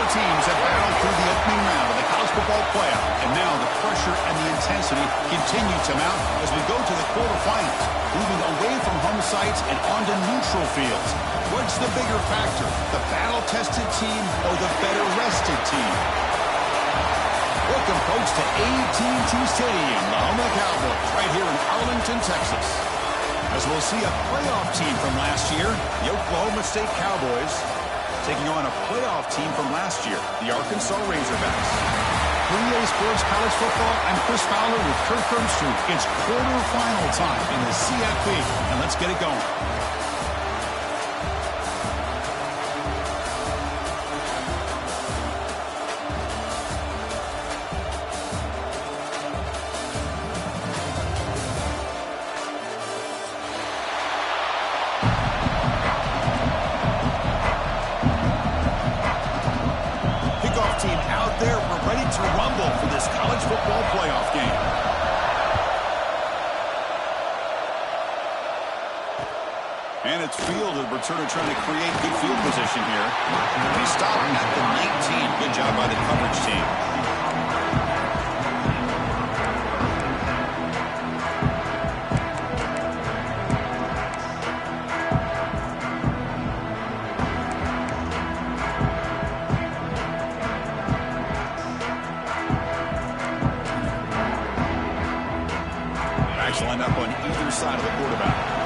teams have battled through the opening round of the college football playoff, and now the pressure and the intensity continue to mount as we go to the quarterfinals, moving away from home sites and onto neutral fields. What's the bigger factor, the battle-tested team or the better-rested team? Welcome, folks, to AT&T Stadium, the home of the Cowboys, right here in Arlington, Texas. As we'll see a playoff team from last year, the Oklahoma State Cowboys, taking on a playoff team from last year, the Arkansas Razorbacks. For EA Sports College Football, I'm Chris Fowler with Kirk Herbstreit. It's quarterfinal time in the CFP, and let's get it going. And it's fielded. Returner trying to create good field position here. We stop at the 19. Good job by the coverage team. Backs lined up on either side of the quarterback.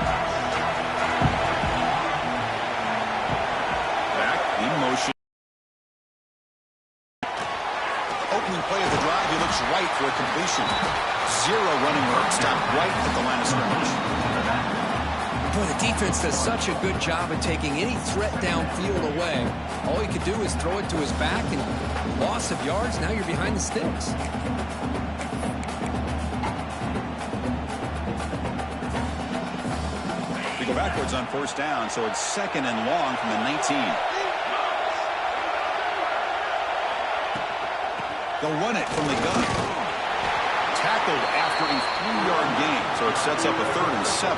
Right for a completion. Zero running room. Stop right at the line of scrimmage. Boy, the defense does such a good job of taking any threat downfield away. All you could do is throw it to his back, and loss of yards, now you're behind the sticks. We go backwards on first down, so it's second and long from the 19. They'll run it from the gun. Tackled after a 3-yard gain, so it sets up a 3rd and 7.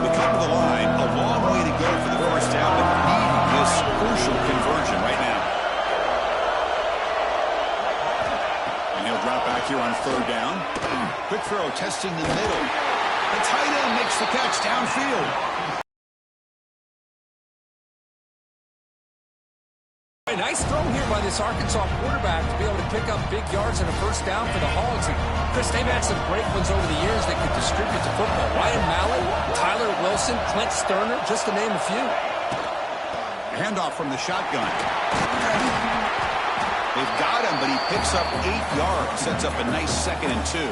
We come to the line, a long way to go for the first down, but needing this crucial conversion right now. And he'll drop back here on 3rd down. Quick throw, testing the middle. The tight end makes the catch downfield. Nice throw here by this Arkansas quarterback to be able to pick up big yards and a first down for the Hogs. And Chris, they've had some great ones over the years that could distribute the football. Ryan Mallett, Tyler Wilson, Clint Sterner, just to name a few. Handoff from the shotgun. They've got him, but he picks up 8 yards. Sets up a nice 2nd and 2.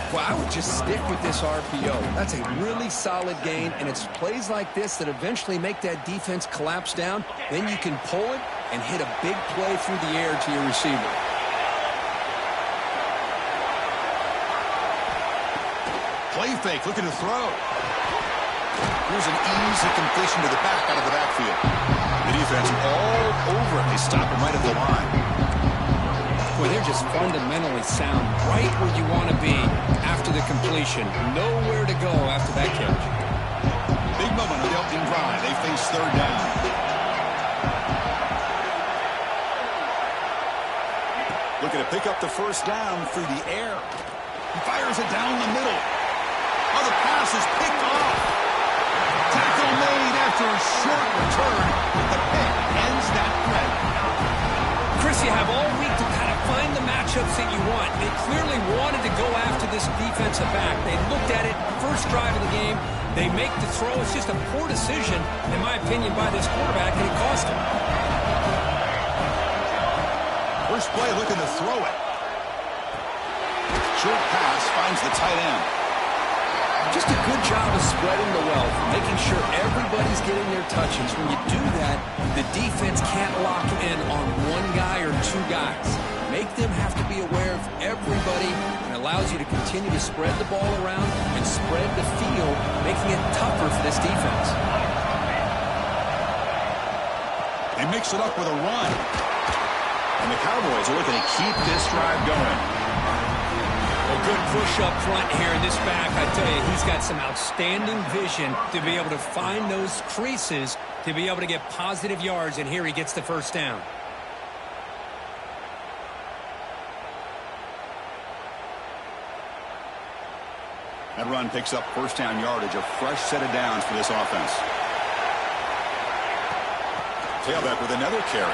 Well, I would just stick with this RPO. That's a really solid gain, and it's plays like this that eventually make that defense collapse down. Then you can pull it and hit a big play through the air to your receiver. Play fake, looking to throw. Here's an easy completion to the back out of the backfield. The defense all over it. They stop him right at the line. Boy, they're just fundamentally sound, right where you want to be after the completion. Nowhere to go after that catch. Big moment on the opening drive. They face 3rd down. Looking to pick up the first down through the air. He fires it down the middle. Oh, the pass is picked off. Tackle made after a short return. The pick ends that threat. Chris, you have all week to kind of find the matchups that you want. They clearly wanted to go after this defensive back. They looked at it, first drive of the game. They make the throw. It's just a poor decision, in my opinion, by this quarterback, and it cost him. First play looking to throw it. Short pass finds the tight end. Just a good job of spreading the wealth, making sure everybody's getting their touches. When you do that, the defense can't lock in on one guy or 2 guys. Make them have to be aware of everybody, and allows you to continue to spread the ball around and spread the field, making it tougher for this defense. They mix it up with a run. And the Cowboys are looking to keep this drive going. Well, good push up front here in this back. I tell you, he's got some outstanding vision to be able to find those creases to be able to get positive yards, and here he gets the first down. That run picks up first down yardage, a fresh set of downs for this offense. Tailback with another carry.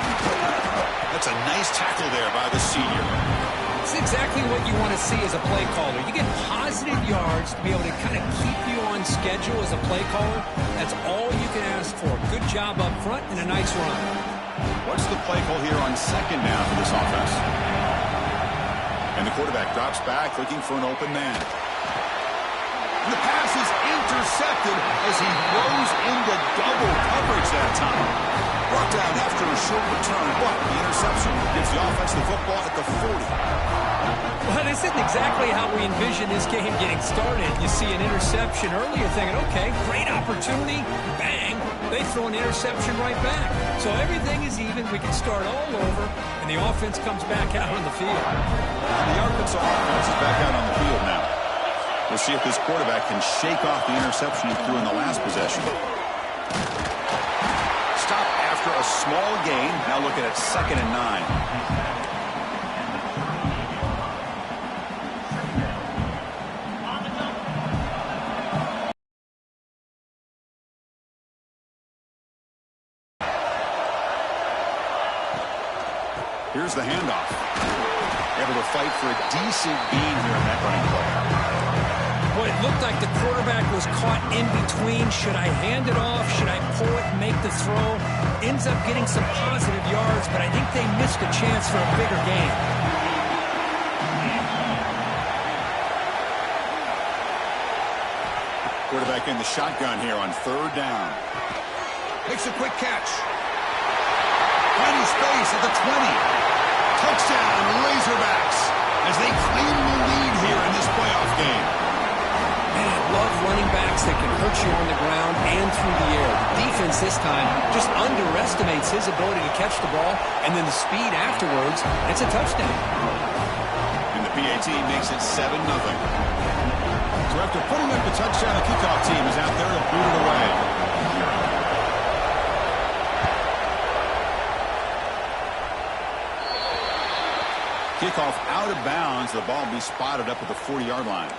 That's a nice tackle there by the senior. It's exactly what you want to see as a play caller. You get positive yards to be able to kind of keep you on schedule as a play caller. That's all you can ask for. Good job up front and a nice run. What's the play call here on second down for this offense? And the quarterback drops back looking for an open man. The pass is intercepted as he throws into double coverage that time. Brought down after a short return, but the interception gives the offense the football at the 40. Well, this isn't exactly how we envision this game getting started. You see an interception early, you're thinking, okay, great opportunity, bang, they throw an interception right back. So everything is even, we can start all over, and the offense comes back out on the field. And the Arkansas offense is back out on the field now. We'll see if this quarterback can shake off the interception he threw in the last possession. Stop after a small gain. Now looking at 2nd and 9. Here's the handoff. Able to fight for a decent gain here in that running play. Well, it looked like the quarterback was caught in between. Should I hand it off? Should I pull it and make the throw? Ends up getting some positive yards, but I think they missed a chance for a bigger gain. Quarterback in the shotgun here on 3rd down. Makes a quick catch. Plenty space at the 20. Touchdown, Razorbacks, as they claim the lead here in this playoff game. Man, I love running backs that can hurt you on the ground and through the air. The defense this time just underestimates his ability to catch the ball, and then the speed afterwards, it's a touchdown. And the PAT makes it 7-0. So after putting up the touchdown, the kickoff team is out there to boot it away. Kickoff out of bounds. The ball will be spotted up at the 40-yard line.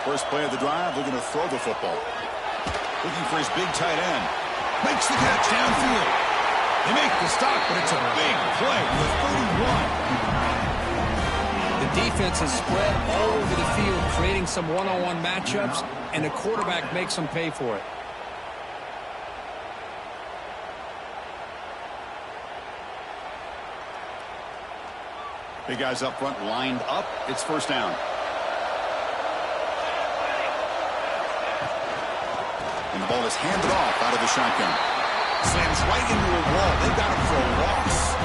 First play of the drive, looking to throw the football. Looking for his big tight end. Makes the catch downfield. They make the stop, but it's a big play with 31. The defense is spread all over the field, creating some one-on-one matchups, and the quarterback makes them pay for it. Big guys up front lined up. It's first down. And the ball is handed off out of the shotgun. Slams right into a wall. They've got him for a loss.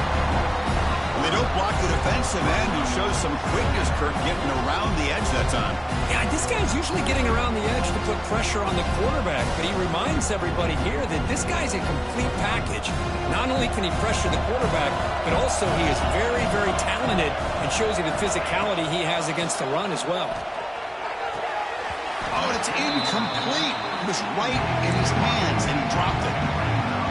And they don't block the defensive end, who shows some quickness, Kirk, getting around the edge that time. Yeah, this guy's usually getting around the edge to put pressure on the quarterback, but he reminds everybody here that this guy's a complete package. Not only can he pressure the quarterback, but also he is very, very talented and shows you the physicality he has against the run as well. Oh, and it's incomplete. It was right in his hands, and he dropped it.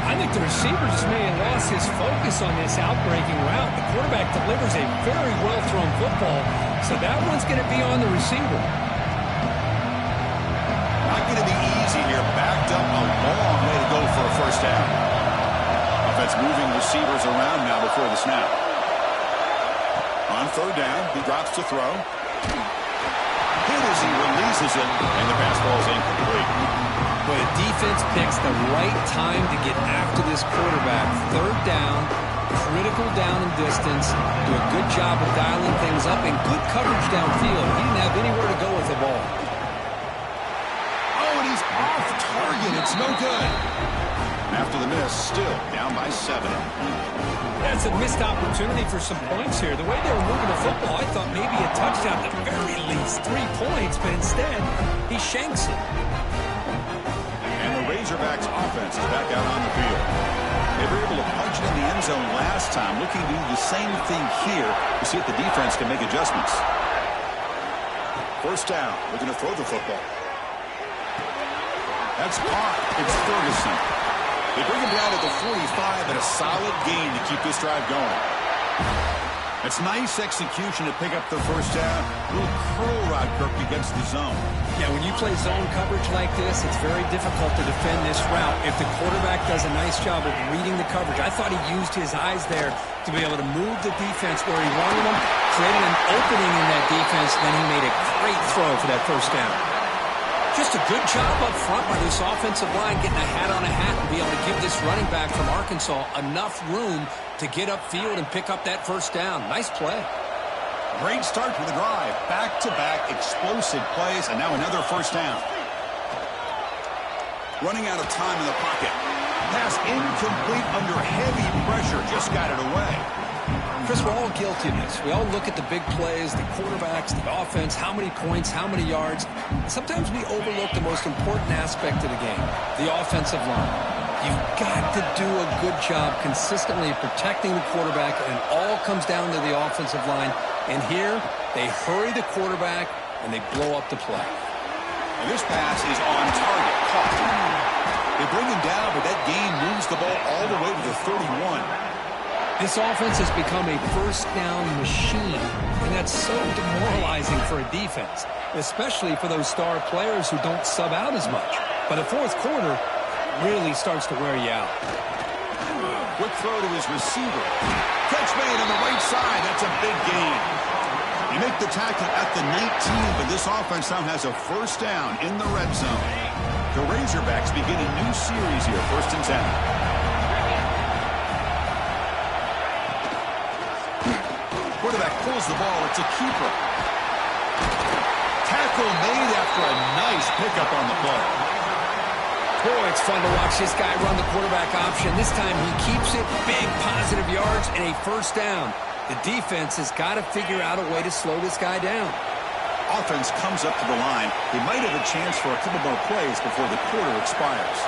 I think the receiver just may have lost his focus on this outbreaking route. The quarterback delivers a very well-thrown football, so that one's going to be on the receiver. Not going to be easy here. Backed up a long way to go for a first down. Offense moving receivers around now before the snap. On third down, he drops to throw. Hit as he releases it, and the pass ball is incomplete. But the defense picks the right time to get after this quarterback. Third down, critical down and distance. Do a good job of dialing things up and good coverage downfield. He didn't have anywhere to go with the ball. Oh, and he's off target. It's no good. After the miss, still down by 7. That's a missed opportunity for some points here. The way they were moving the football, I thought maybe a touchdown at the very least. 3 points, but instead, he shanks it. And the Razorbacks offense is back out on the field. They were able to punch it in the end zone last time. Looking to do the same thing here to see if the defense can make adjustments. First down, looking to throw the football. That's caught. It's Ferguson. They bring him down at the 45, and a solid gain to keep this drive going. It's nice execution to pick up the first down. A little curl rod, Kirk, against the zone. Yeah, when you play zone coverage like this, it's very difficult to defend this route if the quarterback does a nice job of reading the coverage. I thought he used his eyes there to be able to move the defense where he wanted them, created an opening in that defense, then he made a great throw for that first down. Just a good job up front by this offensive line, getting a hat on a hat and be able to give this running back from Arkansas enough room to get upfield and pick up that first down. Nice play. Great start to the drive. Back-to-back explosive plays, and now another first down. Running out of time in the pocket. Pass incomplete under heavy pressure. Just got it away. Chris, we're all guilty of this. We all look at the big plays, the quarterbacks, the offense, how many points, how many yards. Sometimes we overlook the most important aspect of the game, the offensive line. You've got to do a good job consistently protecting the quarterback, and it all comes down to the offensive line. And here, they hurry the quarterback, and they blow up the play. And this pass is on target. Caught. They bring him down, but that gain moves the ball all the way to the 31. This offense has become a first-down machine, and that's so demoralizing for a defense, especially for those star players who don't sub out as much. By the fourth quarter, really starts to wear you out. Quick throw to his receiver. Catch made on the right side. That's a big gain. You make the tackle at the 19, but this offense now has a first down in the red zone. The Razorbacks begin a new series here, 1st and 10. Quarterback pulls the ball. It's a keeper. Tackle made after a nice pickup on the play. Boy, it's fun to watch this guy run the quarterback option. This time he keeps it, big positive yards, and a first down. The defense has got to figure out a way to slow this guy down. Offense comes up to the line. They might have a chance for a couple more plays before the quarter expires.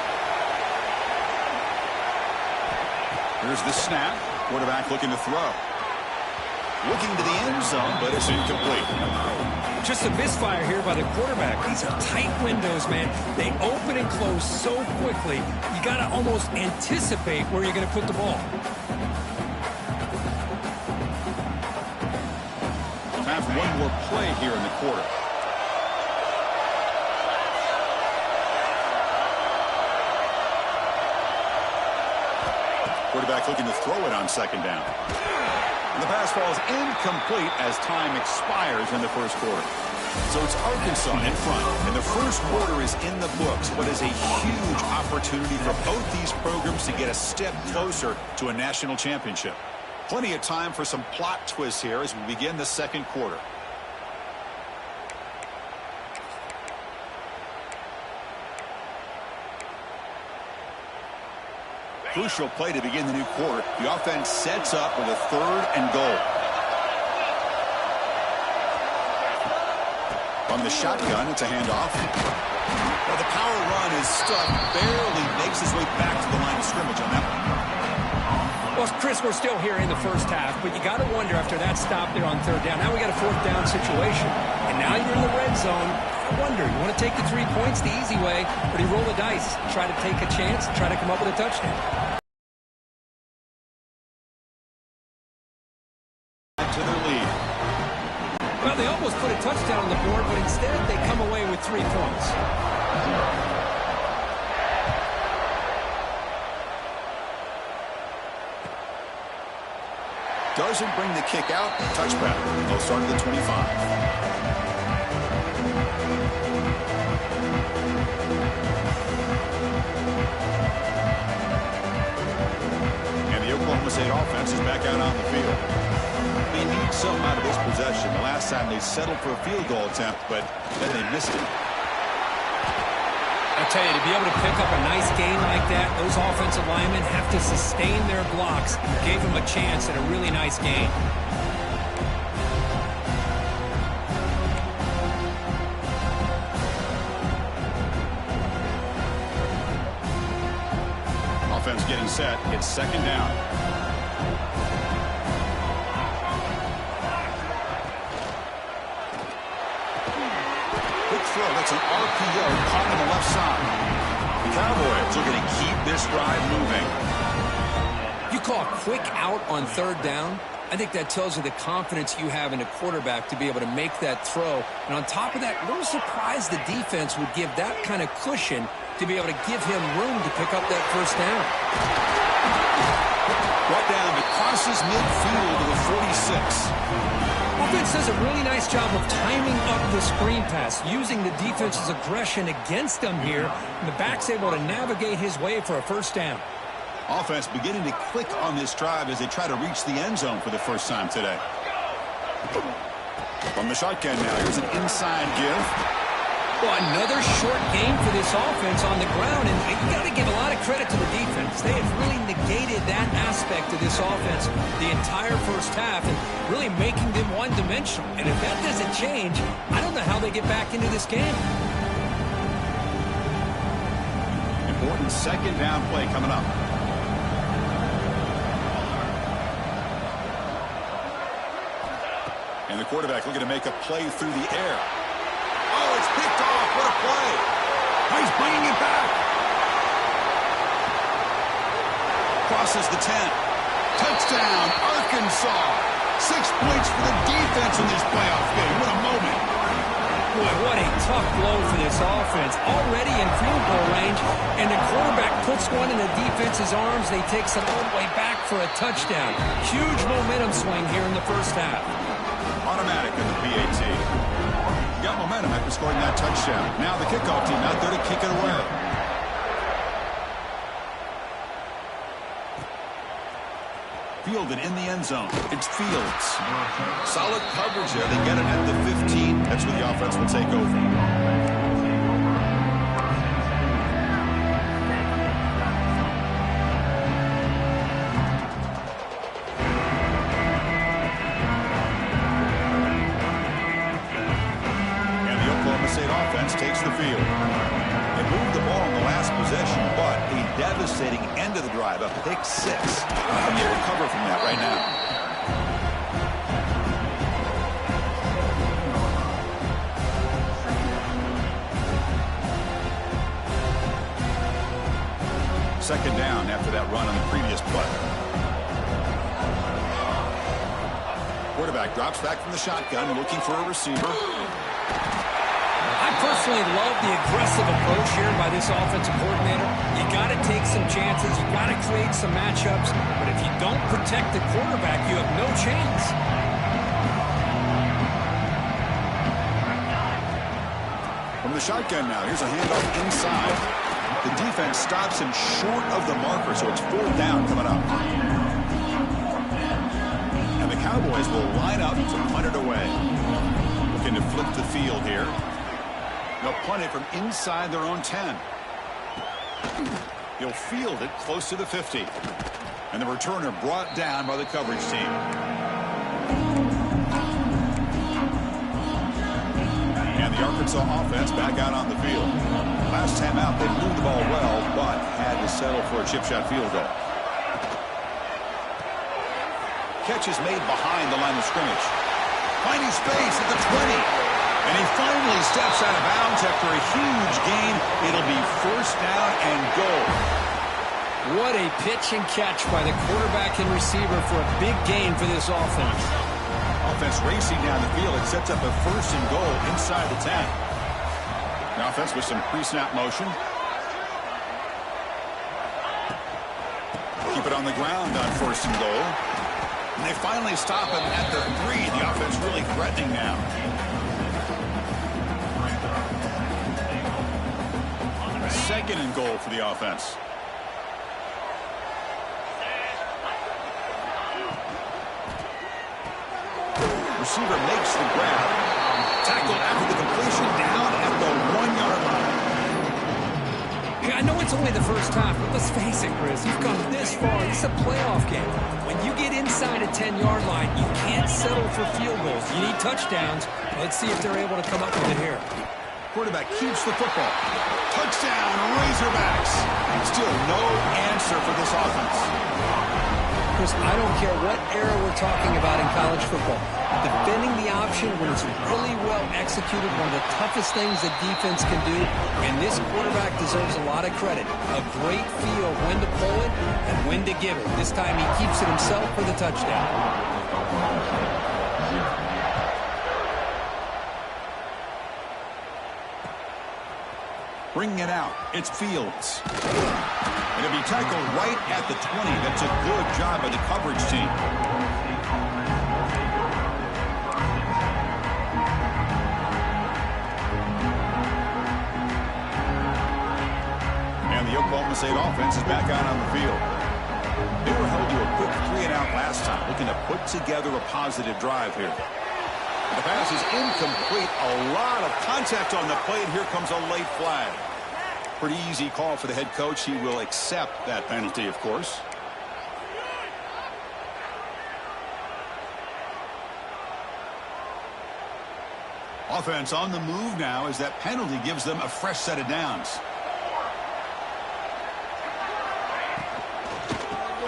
Here's the snap. Quarterback looking to throw. Looking to the end zone, but it's incomplete. Just a misfire here by the quarterback. These are tight windows, man. They open and close so quickly, you got to almost anticipate where you're going to put the ball. Time for one more play here in the quarter. Quarterback looking to throw it on 2nd down. And the pass falls incomplete as time expires in the first quarter. So it's Arkansas in front, and the first quarter is in the books. What is a huge opportunity for both these programs to get a step closer to a national championship. Plenty of time for some plot twists here as we begin the second quarter. Crucial play to begin the new quarter. The offense sets up with a 3rd and goal. From the shotgun, it's a handoff. Well, the power run is stuck. Barely makes his way back to the line of scrimmage on that one. Well, Chris, we're still here in the first half, but you got to wonder after that stop there on 3rd down. Now we got a 4th down situation, and now you're in the red zone. I wonder, you want to take the 3 points the easy way, or do you roll the dice, try to take a chance, and try to come up with a touchdown? To their lead. Well, they almost put a touchdown on the board, but instead they come away with 3 points. Doesn't bring the kick out. Touchback. They'll start at the 25. And the Oklahoma State offense is back out on the field. They need some out of this possession. The last time they settled for a field goal attempt, but then they missed it. A I'll tell you, to be able to pick up a nice gain like that, those offensive linemen have to sustain their blocks. Gave him a chance at a really nice gain. Offense getting set. It's second down. Quick throw. That's an RPO caught on the left side. The Cowboys are going to keep this drive moving. You call a quick out on third down. I think that tells you the confidence you have in a quarterback to be able to make that throw. And on top of that, a little surprised the defense would give that kind of cushion to be able to give him room to pick up that first down. Brought down to crosses midfield to the 46. Offense does a really nice job of timing up the screen pass, using the defense's aggression against them here. And the back's able to navigate his way for a first down. Offense beginning to click on this drive as they try to reach the end zone for the first time today. From the shotgun now, here's an inside give. Well, another short game for this offense on the ground, and you got to give a lot of credit to the defense. They have really negated that aspect of this offense the entire first half and really making them one-dimensional. And if that doesn't change, I don't know how they get back into this game. Important second down play coming up. And the quarterback looking to make a play through the air. Oh, it's picked off. What a play. He's bringing it back. Crosses the 10. Touchdown, Arkansas. 6 points for the defense in this playoff game. What a moment. Boy, what a tough blow for this offense. Already in field goal range, and the quarterback puts one in the defense's arms. They take some all the way back for a touchdown. Huge momentum swing here in the first half. Automatic in the PAT. Got momentum after scoring that touchdown. Now the kickoff team out there to kick it away. Fielded in the end zone. It's Fields. Solid coverage there. They get it at the 15. That's where the offense will take over. Takes the field. They moved the ball in the last possession, but a devastating end of the drive, a pick 6. And they recover from that right now. Second down after that run on the previous play. Quarterback drops back from the shotgun, looking for a receiver. I personally love the aggressive approach here by this offensive coordinator. You got to take some chances. You got to create some matchups. But if you don't protect the quarterback, you have no chance. From the shotgun now, here's a handoff inside. The defense stops him short of the marker, so it's fourth down coming up. And the Cowboys will line up to punt it away. Looking to flip the field here. They'll punt it from inside their own 10. He'll field it close to the 50. And the returner brought down by the coverage team. And the Arkansas offense back out on the field. Last time out, they moved the ball well, but had to settle for a chip shot field goal. Catch is made behind the line of scrimmage. Finding space at the 20. And he finally steps out of bounds after a huge gain. It'll be first down and goal. What a pitch and catch by the quarterback and receiver for a big gain for this offense. Offense racing down the field. It sets up a first and goal inside the 10. The offense with some pre-snap motion. Keep it on the ground on first and goal. And they finally stop him at the 3. The offense really threatening now. Second and goal for the offense. Receiver makes the grab. Tackled after the completion down at the 1-yard line. Yeah, I know it's only the first half, but let's face it, Chris. You've come this far. This is a playoff game. When you get inside a 10-yard line, you can't settle for field goals. You need touchdowns. Let's see if they're able to come up with it here. Quarterback keeps the football. Touchdown, Razorbacks. Still no answer for this offense. Chris, I don't care what era we're talking about in college football. Defending the option when it's really well executed, one of the toughest things that defense can do, and this quarterback deserves a lot of credit. A great feel of when to pull it and when to give it. This time he keeps it himself for the touchdown. Bringing it out, it's Fields. It'll be tackled right at the 20. That's a good job by the coverage team. And the Oklahoma State offense is back out on the field. They were held to a quick 3-and-out last time, looking to put together a positive drive here. The pass is incomplete. A lot of contact on the play, and here comes a late flag. Pretty easy call for the head coach. He will accept that penalty, of course. Offense on the move now as that penalty gives them a fresh set of downs.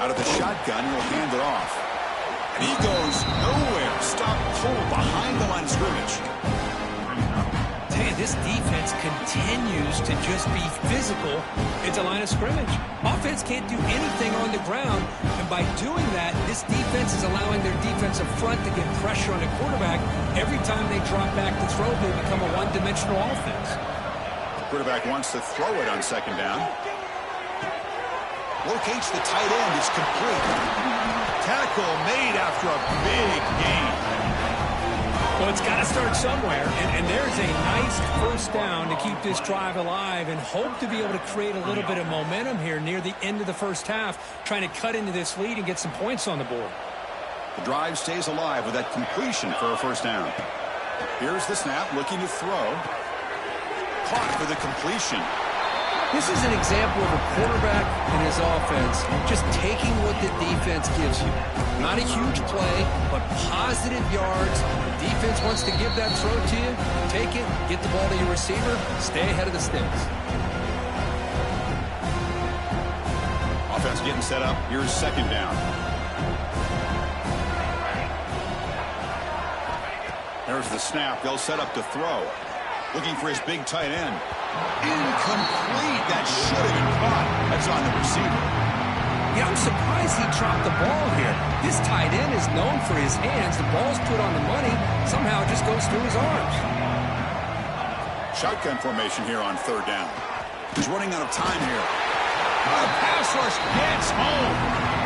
Out of the shotgun, he'll hand it off. And he goes nowhere. Stop pulled behind the line of scrimmage. Hey, this defense continues to just be physical at the line of scrimmage. Offense can't do anything on the ground, and by doing that, this defense is allowing their defensive front to get pressure on the quarterback. Every time they drop back to throw, they become a one-dimensional offense. The quarterback wants to throw it on second down. Locates the tight end. It's complete. Tackle made after a big gain. Well, it's got to start somewhere, and there's a nice first down to keep this drive alive and hope to be able to create a little bit of momentum here near the end of the first half, trying to cut into this lead and get some points on the board. The drive stays alive with that completion for a first down. Here's the snap, looking to throw. Caught for the completion. This is an example of a quarterback and his offense just taking what the defense gives you. Not a huge play, but positive yards. The defense wants to give that throw to you. Take it, get the ball to your receiver, stay ahead of the sticks. Offense getting set up. Here's second down. There's the snap. They'll set up to throw. Looking for his big tight end. Incomplete. That should have been caught. That's on the receiver. Yeah, I'm surprised he dropped the ball here. This tight end is known for his hands. The ball's put on the money. Somehow it just goes through his arms. Shotgun formation here on third down. He's running out of time here. The pass rush gets home.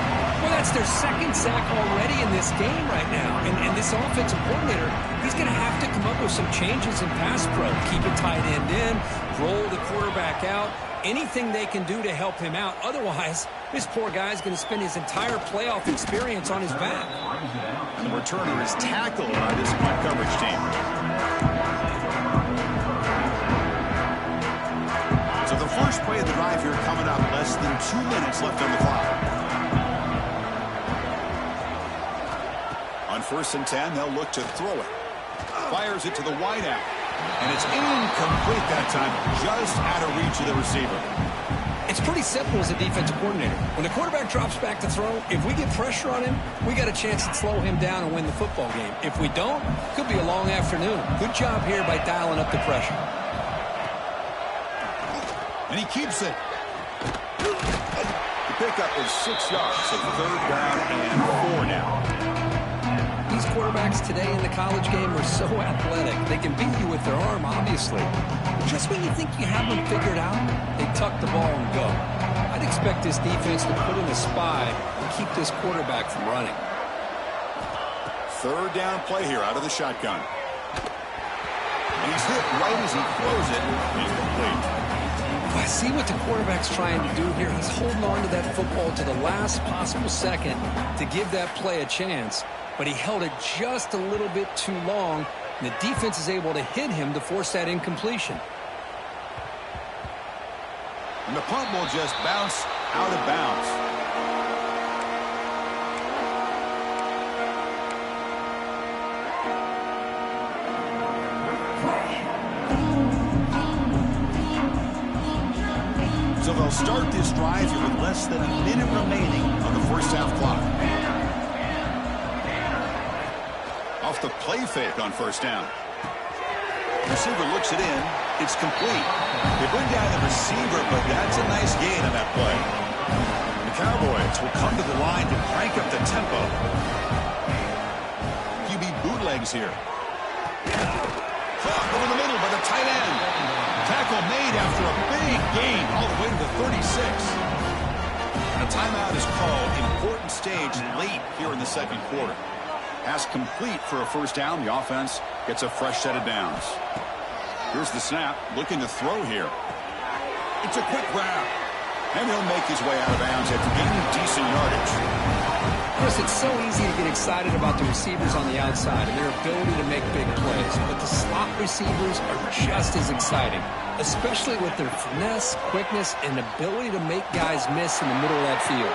Well, that's their second sack already in this game right now. And this offensive coordinator, he's going to have to come up with some changes in pass pro. Keep a tight end in, roll the quarterback out, anything they can do to help him out. Otherwise, this poor guy's going to spend his entire playoff experience on his back. And the returner is tackled by this punt coverage team. So the first play of the drive here coming up, less than 2 minutes left on the clock. On 1st and 10, they'll look to throw it. Fires it to the wideout. And it's incomplete that time, just out of reach of the receiver. It's pretty simple as a defensive coordinator. When the quarterback drops back to throw, if we get pressure on him, we got a chance to slow him down and win the football game. If we don't, it could be a long afternoon. Good job here by dialing up the pressure. And he keeps it. The pickup is 6 yards, so third down and 4 now. These quarterbacks today in the college game are so athletic. They can beat you with their arm, obviously. But just when you think you have them figured out, they tuck the ball and go. I'd expect this defense to put in a spy and keep this quarterback from running. Third down play here out of the shotgun. And he's hit right as he throws it. Incomplete. I see what the quarterback's trying to do here. He's holding on to that football to the last possible second to give that play a chance. But he held it just a little bit too long, and the defense is able to hit him to force that incompletion. And the punt will just bounce out of bounds. So they'll start this drive here with less than a minute remaining on the first half clock. Off the play fake on first down. Receiver looks it in. It's complete. They bring down the receiver, but that's a nice gain on that play. The Cowboys will come to the line to crank up the tempo. QB bootlegs here. Caught over the middle by the tight end. Tackle made after a big gain all the way to the 36. And a timeout is called. Important stage late here in the second quarter. Pass complete for a first down. The offense gets a fresh set of downs. Here's the snap. Looking to throw here. It's a quick grab. And he'll make his way out of bounds after gaining decent yardage. Chris, it's so easy to get excited about the receivers on the outside and their ability to make big plays. But the slot receivers are just as exciting, especially with their finesse, quickness, and ability to make guys miss in the middle of that field.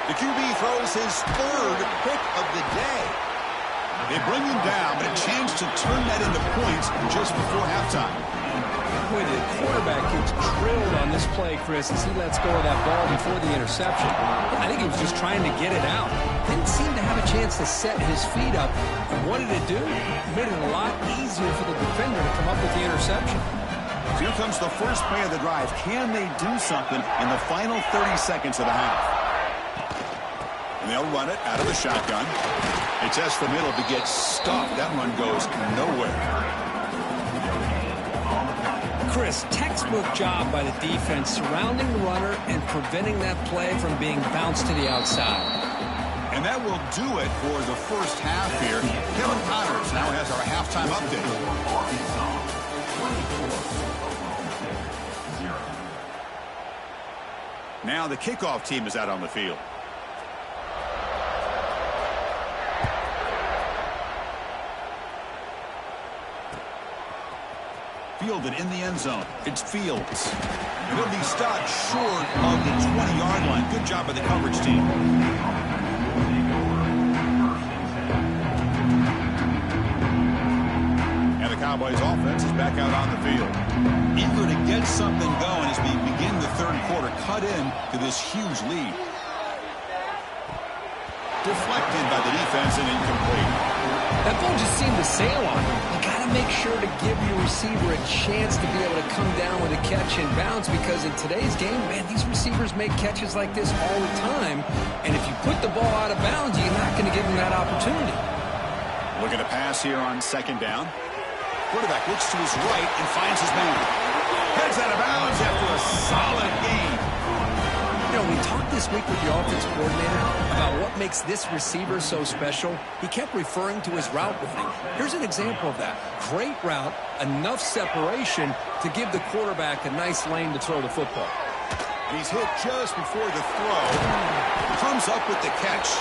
The QB throws his third pick of the day. They bring him down, but a chance to turn that into points just before halftime. Boy, the quarterback gets drilled on this play, Chris, as he lets go of that ball before the interception. I think he was just trying to get it out. Didn't seem to have a chance to set his feet up. And what did it do? It made it a lot easier for the defender to come up with the interception. Here comes the first play of the drive. Can they do something in the final 30 seconds of the half? And they'll run it out of the shotgun. They test the middle to get stopped. That one goes nowhere. Chris, textbook job by the defense surrounding the runner and preventing that play from being bounced to the outside. And that will do it for the first half here. Kevin Connors now has our halftime update. Now the kickoff team is out on the field. Fielded in the end zone. It's Fields. He'll be stopped short of the 20-yard line. Good job by the coverage team. And the Cowboys offense is back out on the field. Eager to get something going as we begin the third quarter. Cut in to this huge lead. Deflected by the defense and incomplete. That ball just seemed to sail on him. You got to make sure to give your receiver a chance to be able to come down with a catch and bounce, because in today's game, man, these receivers make catches like this all the time. And if you put the ball out of bounds, you're not going to give them that opportunity. Looking to pass here on second down. Quarterback looks to his right and finds his man. Heads out of bounds after a solid gain. You know, we talked this week with the offense coordinator about what makes this receiver so special. He kept referring to his route running. Here's an example of that. Great route, enough separation to give the quarterback a nice lane to throw the football. He's hit just before the throw. Comes up with the catch.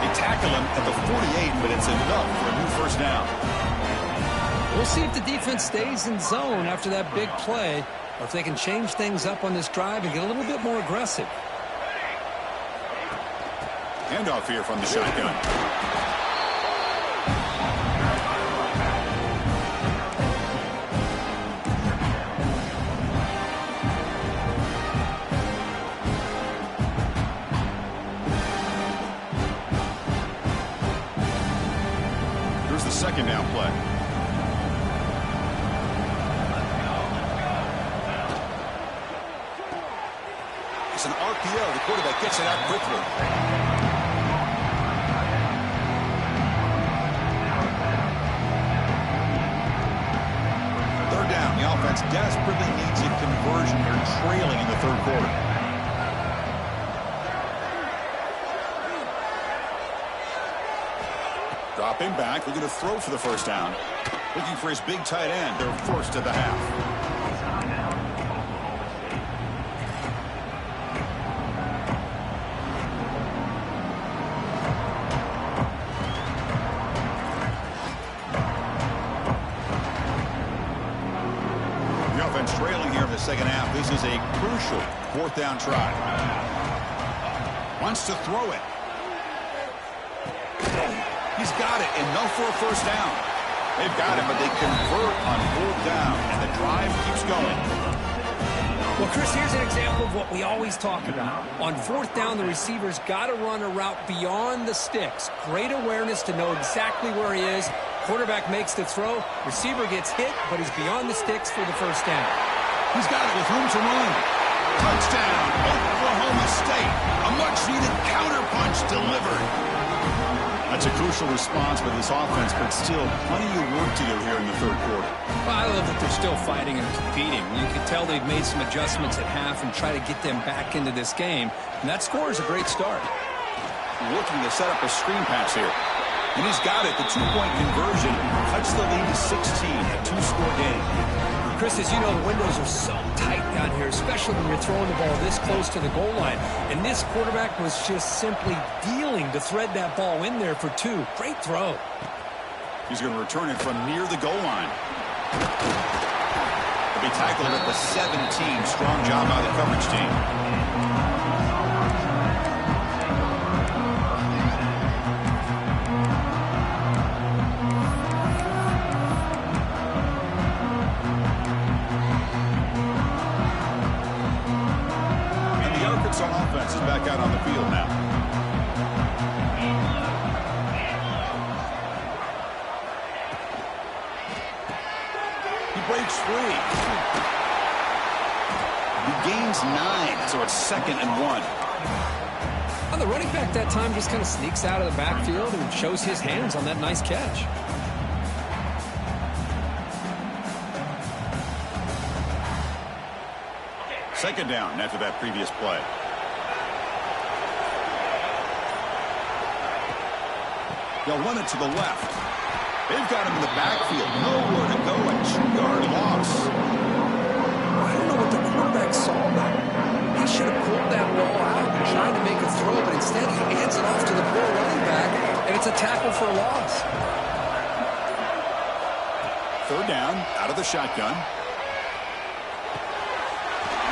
They tackle him at the 48, but it's enough for a new first down. We'll see if the defense stays in zone after that big play, or if they can change things up on this drive and get a little bit more aggressive. Handoff here from the shotgun. Here's the second down play. It's an RPO. The quarterback gets it out quickly. Third down. The offense desperately needs a conversion here, trailing in the third quarter. Dropping back, looking to throw for the first down. Looking for his big tight end. Their first of the half. Trailing here in the second half. This This is a crucial fourth down try. Wants to throw it. He's got it, enough for a first down. They've got it, but they convert on fourth down, and the drive keeps going. Well, Chris, here's an example of what we always talk about. On fourth down, the receiver's got to run a route beyond the sticks. Great awareness to know exactly where he is. Quarterback makes the throw. Receiver gets hit, but he's beyond the sticks for the first down. He's got it with room to run. Touchdown, Oklahoma State. A much-needed counterpunch delivered. That's a crucial response by this offense, but still plenty of work to do here in the third quarter. Well, I love that they're still fighting and competing. You can tell they've made some adjustments at half and try to get them back into this game. And that score is a great start. Looking to set up a screen pass here. And he's got it. The two-point conversion cuts the lead to 16, a two-score game. Chris, as you know, the windows are so tight down here, especially when you're throwing the ball this close to the goal line. And this quarterback was just simply dealing to thread that ball in there for two. Great throw. He's going to return it from near the goal line. He'll be tackled at the 17. Strong job by the coverage team. Offense is back out on the field now. He breaks free. He gains 9, so it's 2nd and 1. Well, the running back that time just kind of sneaks out of the backfield and shows his hands on that nice catch. Second down after that previous play. They'll run it to the left. They've got him in the backfield. Nowhere to go. A 2-yard loss. I don't know what the quarterback saw there. He should have pulled that ball out and tried to make a throw, but instead he hands it off to the poor running back, and it's a tackle for a loss. Third down, out of the shotgun.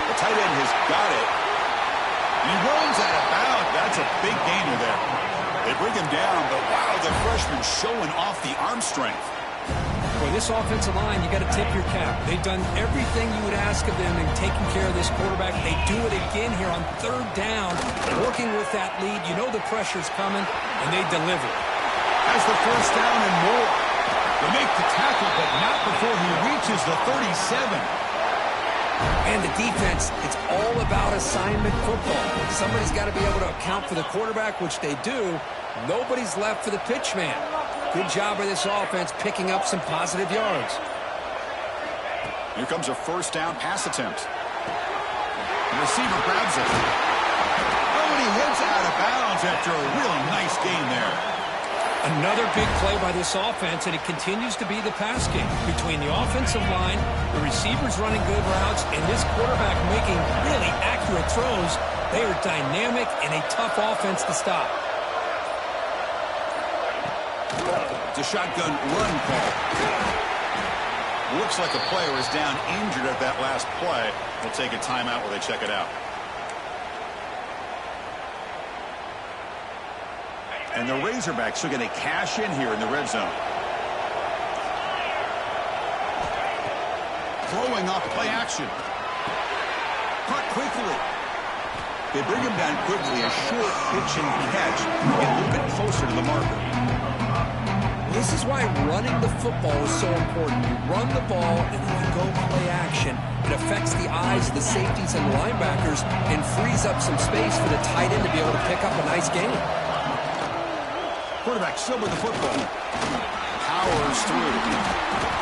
The tight end has got it. He rolls out of bounds. That's a big gainer there. They bring him down, but wow, the freshman showing off the arm strength. Boy, this offensive line, you got to tip your cap. They've done everything you would ask of them in taking care of this quarterback. They do it again here on third down, working with that lead. You know the pressure's coming, and they deliver. Has the first down and more. They make the tackle, but not before he reaches the 37. And the defense, it's all about assignment football. Somebody's got to be able to account for the quarterback, which they do. Nobody's left for the pitch man. Good job by this offense picking up some positive yards. Here comes a first down pass attempt. The receiver grabs it. Oh, and he heads out of bounds after a really nice gain there. Another big play by this offense, and it continues to be the pass game. Between the offensive line, the receivers running good routes, and this quarterback making really accurate throws, they are dynamic and a tough offense to stop. It's a shotgun run call. Looks like a player is down injured at that last play. We'll take a timeout while they check it out. And the Razorbacks are going to cash in here in the red zone. Throwing off play action. Caught quickly. They bring him down quickly. A short pitch and catch. Get a little bit closer to the marker. This is why running the football is so important. You run the ball and then you go play action. It affects the eyes of the safeties and linebackers and frees up some space for the tight end to be able to pick up a nice gain. Quarterback still with the football. Powers through.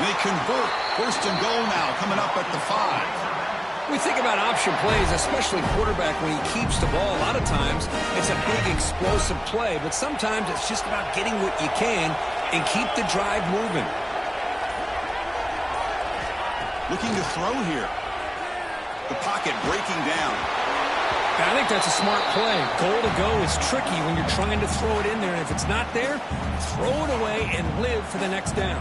They convert. First and goal now, coming up at the 5. We think about option plays, especially quarterback when he keeps the ball. A lot of times, it's a big explosive play, but sometimes it's just about getting what you can and keep the drive moving. Looking to throw here. The pocket breaking down. I think that's a smart play. Goal to go is tricky when you're trying to throw it in there. And if it's not there, throw it away and live for the next down.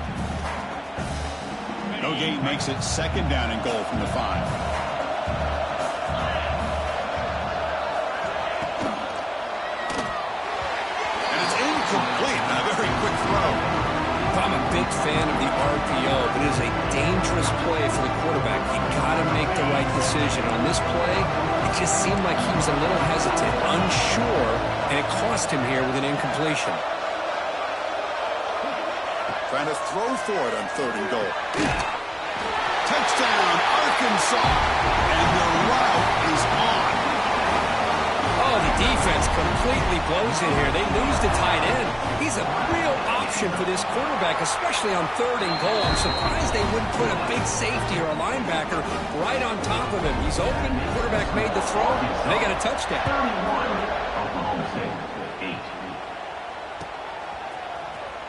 No gain makes it second down and goal from the 5. big fan of the RPO, but it is a dangerous play for the quarterback. You got to make the right decision. On this play, it just seemed like he was a little hesitant, unsure, and it cost him here with an incompletion. Trying to throw for it on 3rd and goal. Touchdown, Arkansas. And the route is on. Oh, the defense completely blows it here. They lose the tight end. He's a real option for this quarterback, especially on 3rd and goal. I'm surprised they wouldn't put a big safety or a linebacker right on top of him. He's open. Quarterback made the throw. And they got a touchdown.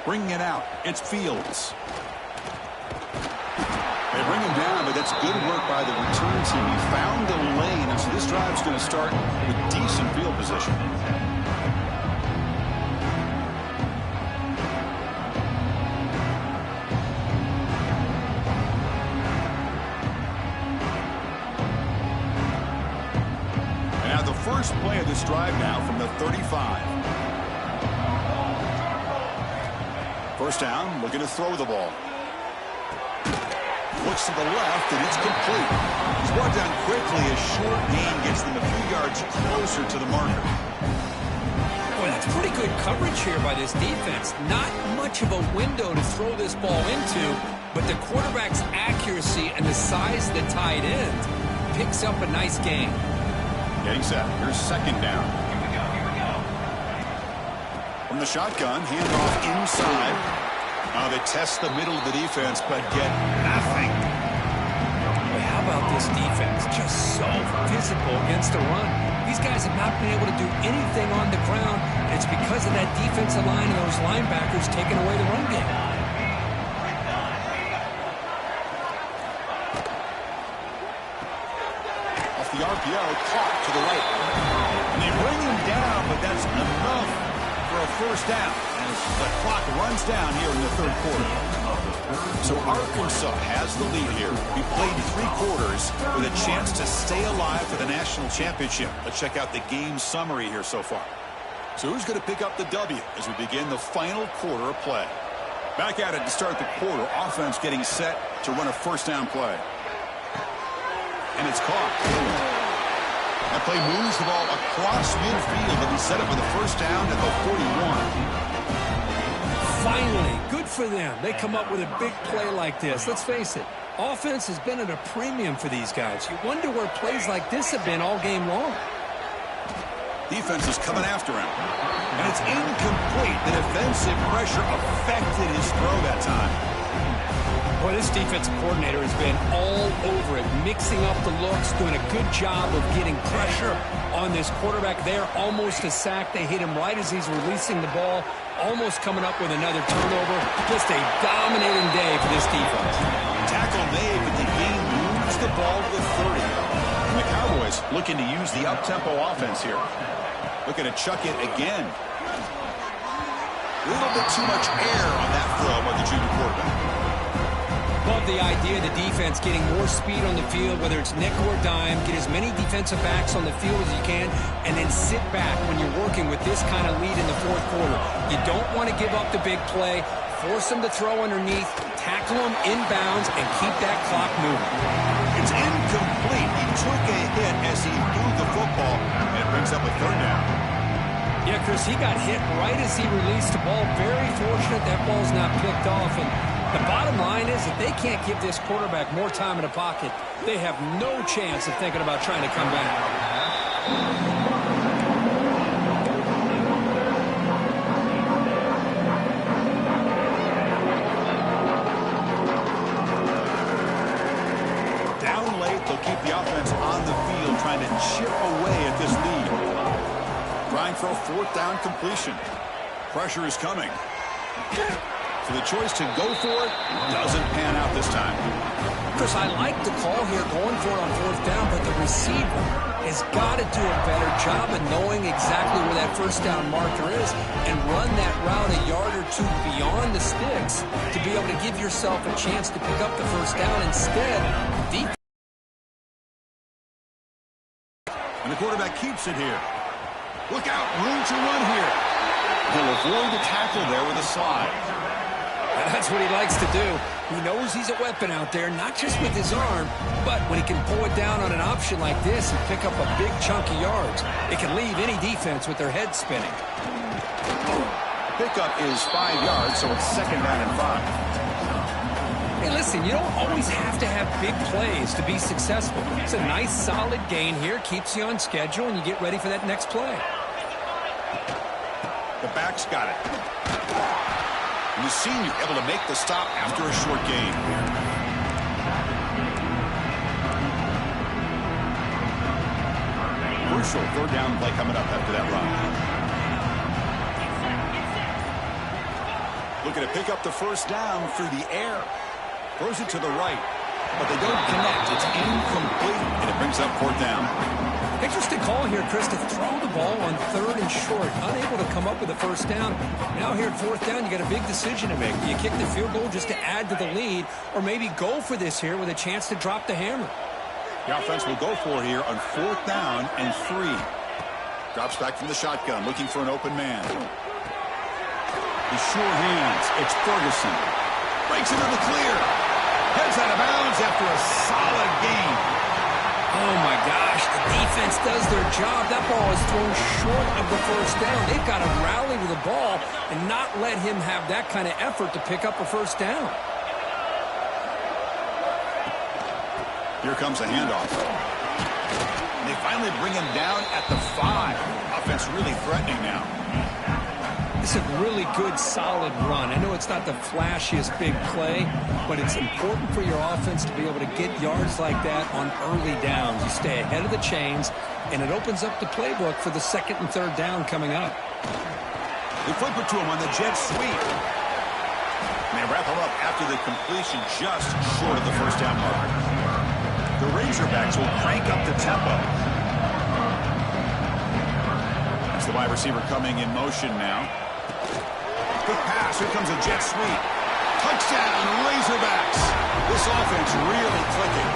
Bringing it out. It's Fields. They bring him down, but that's good work by the return team. He found the lane, and so this drive's going to start with decent field position. And now the first play of this drive now from the 35. First down, looking to throw the ball. Looks to the left, and it's complete. He's brought down quickly. A short gain gets them a few yards closer to the marker. Boy, that's pretty good coverage here by this defense. Not much of a window to throw this ball into, but the quarterback's accuracy and the size of the tight end picks up a nice gain. Getting set. Here's 2nd down. Here we go. From the shotgun, handoff inside. They test the middle of the defense, but get nothing. Boy, how about this defense? Just so physical against the run. These guys have not been able to do anything on the ground. And it's because of that defensive line and those linebackers taking away the run game. Off the RPO, caught to the right. And they bring him down, but that's enough for a first down. The clock runs down here in the 3rd quarter. So Arkansas has the lead here. We played 3 quarters with a chance to stay alive for the national championship. Let's check out the game summary here so far. So who's going to pick up the W as we begin the final quarter of play? Back at it to start the quarter. Offense getting set to run a first down play. And it's caught. That play moves the ball across midfield and we set up with a first down at the 41. Finally, good for them. They come up with a big play like this. Let's face it, offense has been at a premium for these guys. You wonder where plays like this have been all game long. Defense is coming after him. And it's incomplete. The defensive pressure affected his throw that time. Boy, this defensive coordinator has been all over it, mixing up the looks, doing a good job of getting pressure on this quarterback there. Almost a sack. They hit him right as he's releasing the ball. Almost coming up with another turnover. Just a dominating day for this defense. Tackle made, but the game moves the ball to the 30. And the Cowboys looking to use the up-tempo offense here. Looking to chuck it again. A little bit too much air on that throw by the junior quarterback. Love the idea of the defense getting more speed on the field, whether it's nickel or dime, get as many defensive backs on the field as you can, and then sit back when you're working with this kind of lead in the 4th quarter. You don't want to give up the big play, force them to throw underneath, tackle them inbounds, and keep that clock moving. It's incomplete. He took a hit as he threw the football, and it brings up a 3rd down. Yeah, Chris, he got hit right as he released the ball. Very fortunate that ball's not picked off. And the bottom line is that they can't give this quarterback more time in the pocket. They have no chance of thinking about trying to come back. Down late, they'll keep the offense on the field, trying to chip away at this lead. Trying for a 4th down completion. Pressure is coming. So the choice to go for it doesn't pan out this time. Chris, I like the call here, going for it on 4th down, but the receiver has got to do a better job of knowing exactly where that first down marker is and run that route a yard or 2 beyond the sticks to be able to give yourself a chance to pick up the first down. Instead, and the quarterback keeps it here. Look out, room to run here. He'll avoid the tackle there with a slide. That's what he likes to do. He knows he's a weapon out there, not just with his arm, but when he can pull it down on an option like this and pick up a big chunk of yards, it can leave any defense with their head spinning. Pickup is 5 yards, so it's 2nd down and 5. Hey, listen, you don't always have to have big plays to be successful. It's a nice, solid gain here, keeps you on schedule, and you get ready for that next play. The back's got it. And the senior able to make the stop after a short gain. Crucial 3rd down play coming up after that run. Looking to pick up the 1st down through the air. Throws it to the right, but they don't connect. It's incomplete, and it brings up 4th down. Interesting call here, Chris, to throw the ball on 3rd and short. Unable to come up with a 1st down. Now here at 4th down, you got a big decision to make. Do you kick the field goal just to add to the lead, or maybe go for this here with a chance to drop the hammer? The offense will go for it here on 4th down and 3. Drops back from the shotgun, looking for an open man. He sure hands. It's Ferguson. Breaks into the clear. Heads out of bounds after a solid gain. Oh, my gosh. The defense does their job. That ball is thrown short of the 1st down. They've got to rally to the ball and not let him have that kind of effort to pick up a 1st down. Here comes a handoff. And they finally bring him down at the 5. Offense really threatening now. It's a really good, solid run. I know it's not the flashiest big play, but it's important for your offense to be able to get yards like that on early downs. You stay ahead of the chains, and it opens up the playbook for the 2nd and 3rd down coming up. They flip it to him on the jet sweep. And they wrap him up after the completion just short of the 1st down marker. The Razorbacks will crank up the tempo. That's the wide receiver coming in motion now. Good pass. Here comes a jet sweep. Touchdown, Razorbacks. This offense really clicking.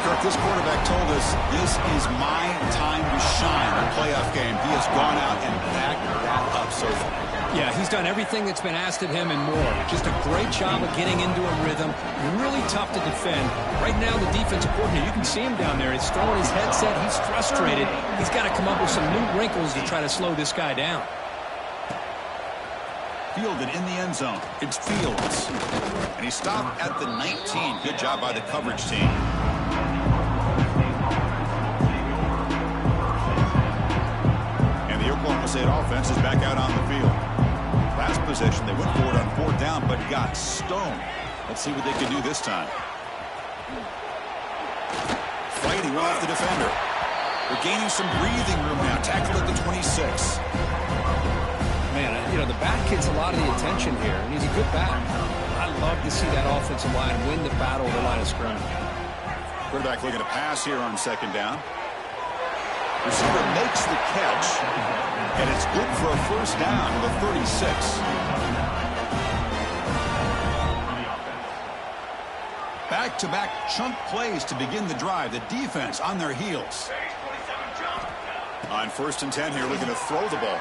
Kirk, this quarterback told us this is my time to shine in a playoff game. He has gone out and backed that up so far. Yeah, he's done everything that's been asked of him and more. Just a great job of getting into a rhythm. Really tough to defend. Right now, the defensive coordinator, you can see him down there. He's throwing his headset. He's frustrated. He's got to come up with some new wrinkles to try to slow this guy down. Fielded in the end zone. It's Fields. And he stopped at the 19. Good job by the coverage team. And the Oklahoma State offense is back out on the field. Last possession, they went for it on 4th down, but got stoned. Let's see what they can do this time. Fighting off the defender. They're gaining some breathing room now. Tackle at the 26. Man, you know, the back gets a lot of the attention here, and he's a good back. I love to see that offensive line win the battle of the line of scrimmage. Quarterback looking to pass here on 2nd down. Receiver makes the catch, and it's good for a 1st down to the 36. Back-to-back chunk plays to begin the drive. The defense on their heels. On 1st and 10 here, looking to throw the ball.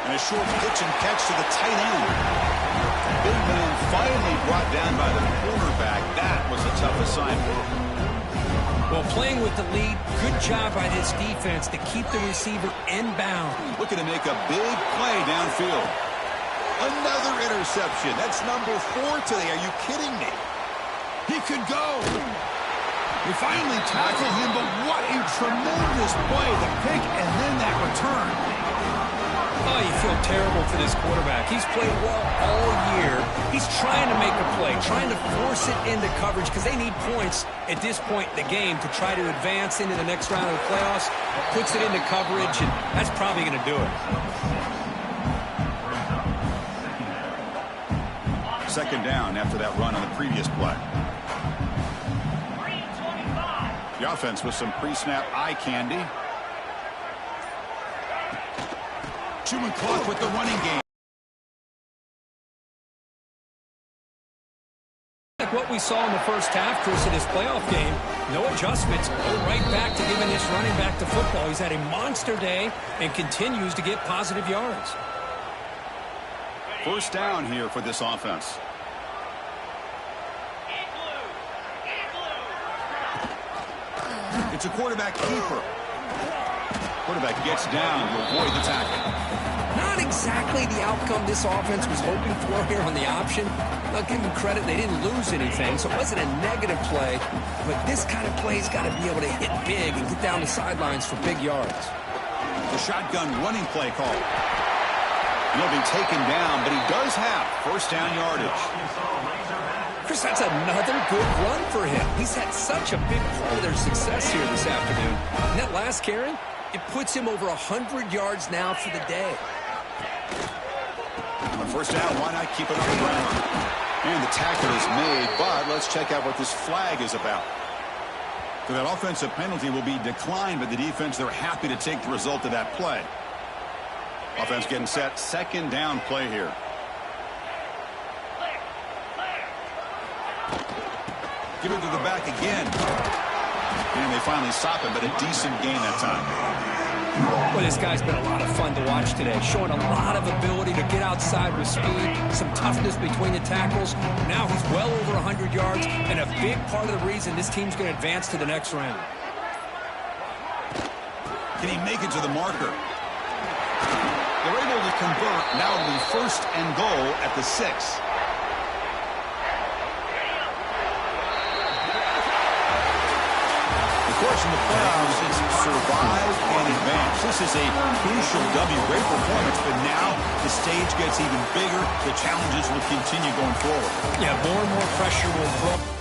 And a short pitch and catch to the tight end. Big man finally brought down by the quarterback. That was a tough assignment. Well, playing with the lead, good job by this defense to keep the receiver inbound. Looking to make a big play downfield. Another interception. That's number 4 today. Are you kidding me? He could go. They finally tackle him, but what a tremendous play. The pick and then that return. Oh, you feel terrible for this quarterback. He's played well all year. He's trying to make a play, trying to force it into coverage because they need points at this point in the game to try to advance into the next round of the playoffs. Puts it into coverage, and that's probably going to do it. 2nd down after that run on the previous play. The offense with some pre-snap eye candy. Chewing clock with the running game. Like what we saw in the first half, Chris, of this playoff game, no adjustments. Go right back to giving this running back to football. He's had a monster day and continues to get positive yards. first down here for this offense. It's a quarterback keeper. Quarterback gets down to avoid the tackle. Not exactly the outcome this offense was hoping for here on the option. I'll give them credit, they didn't lose anything, so it wasn't a negative play. But this kind of play's got to be able to hit big and get down the sidelines for big yards. The shotgun running play call. He'll be taken down, but he does have first down yardage. Chris, that's another good run for him. He's had such a big part of their success here this afternoon. And that last carry, it puts him over 100 yards now for the day. On first down, why not keep it on the ground? And the tackle is made, but let's check out what this flag is about. So that offensive penalty will be declined by the defense. They're happy to take the result of that play. Offense getting set, second down play here. Give it to the back again. And they finally stop it, but a decent gain that time. Well, this guy's been a lot of fun to watch today, showing a lot of ability to get outside with speed, some toughness between the tackles. Now he's well over 100 yards, and a big part of the reason this team's going to advance to the next round. Can he make it to the marker? They're able to convert. Now it'll be first and goal at the 6. Of course, in the playoffs, it's survive and advance. This is a crucial W. Great performance, but now the stage gets even bigger. The challenges will continue going forward. Yeah, more and more pressure will grow.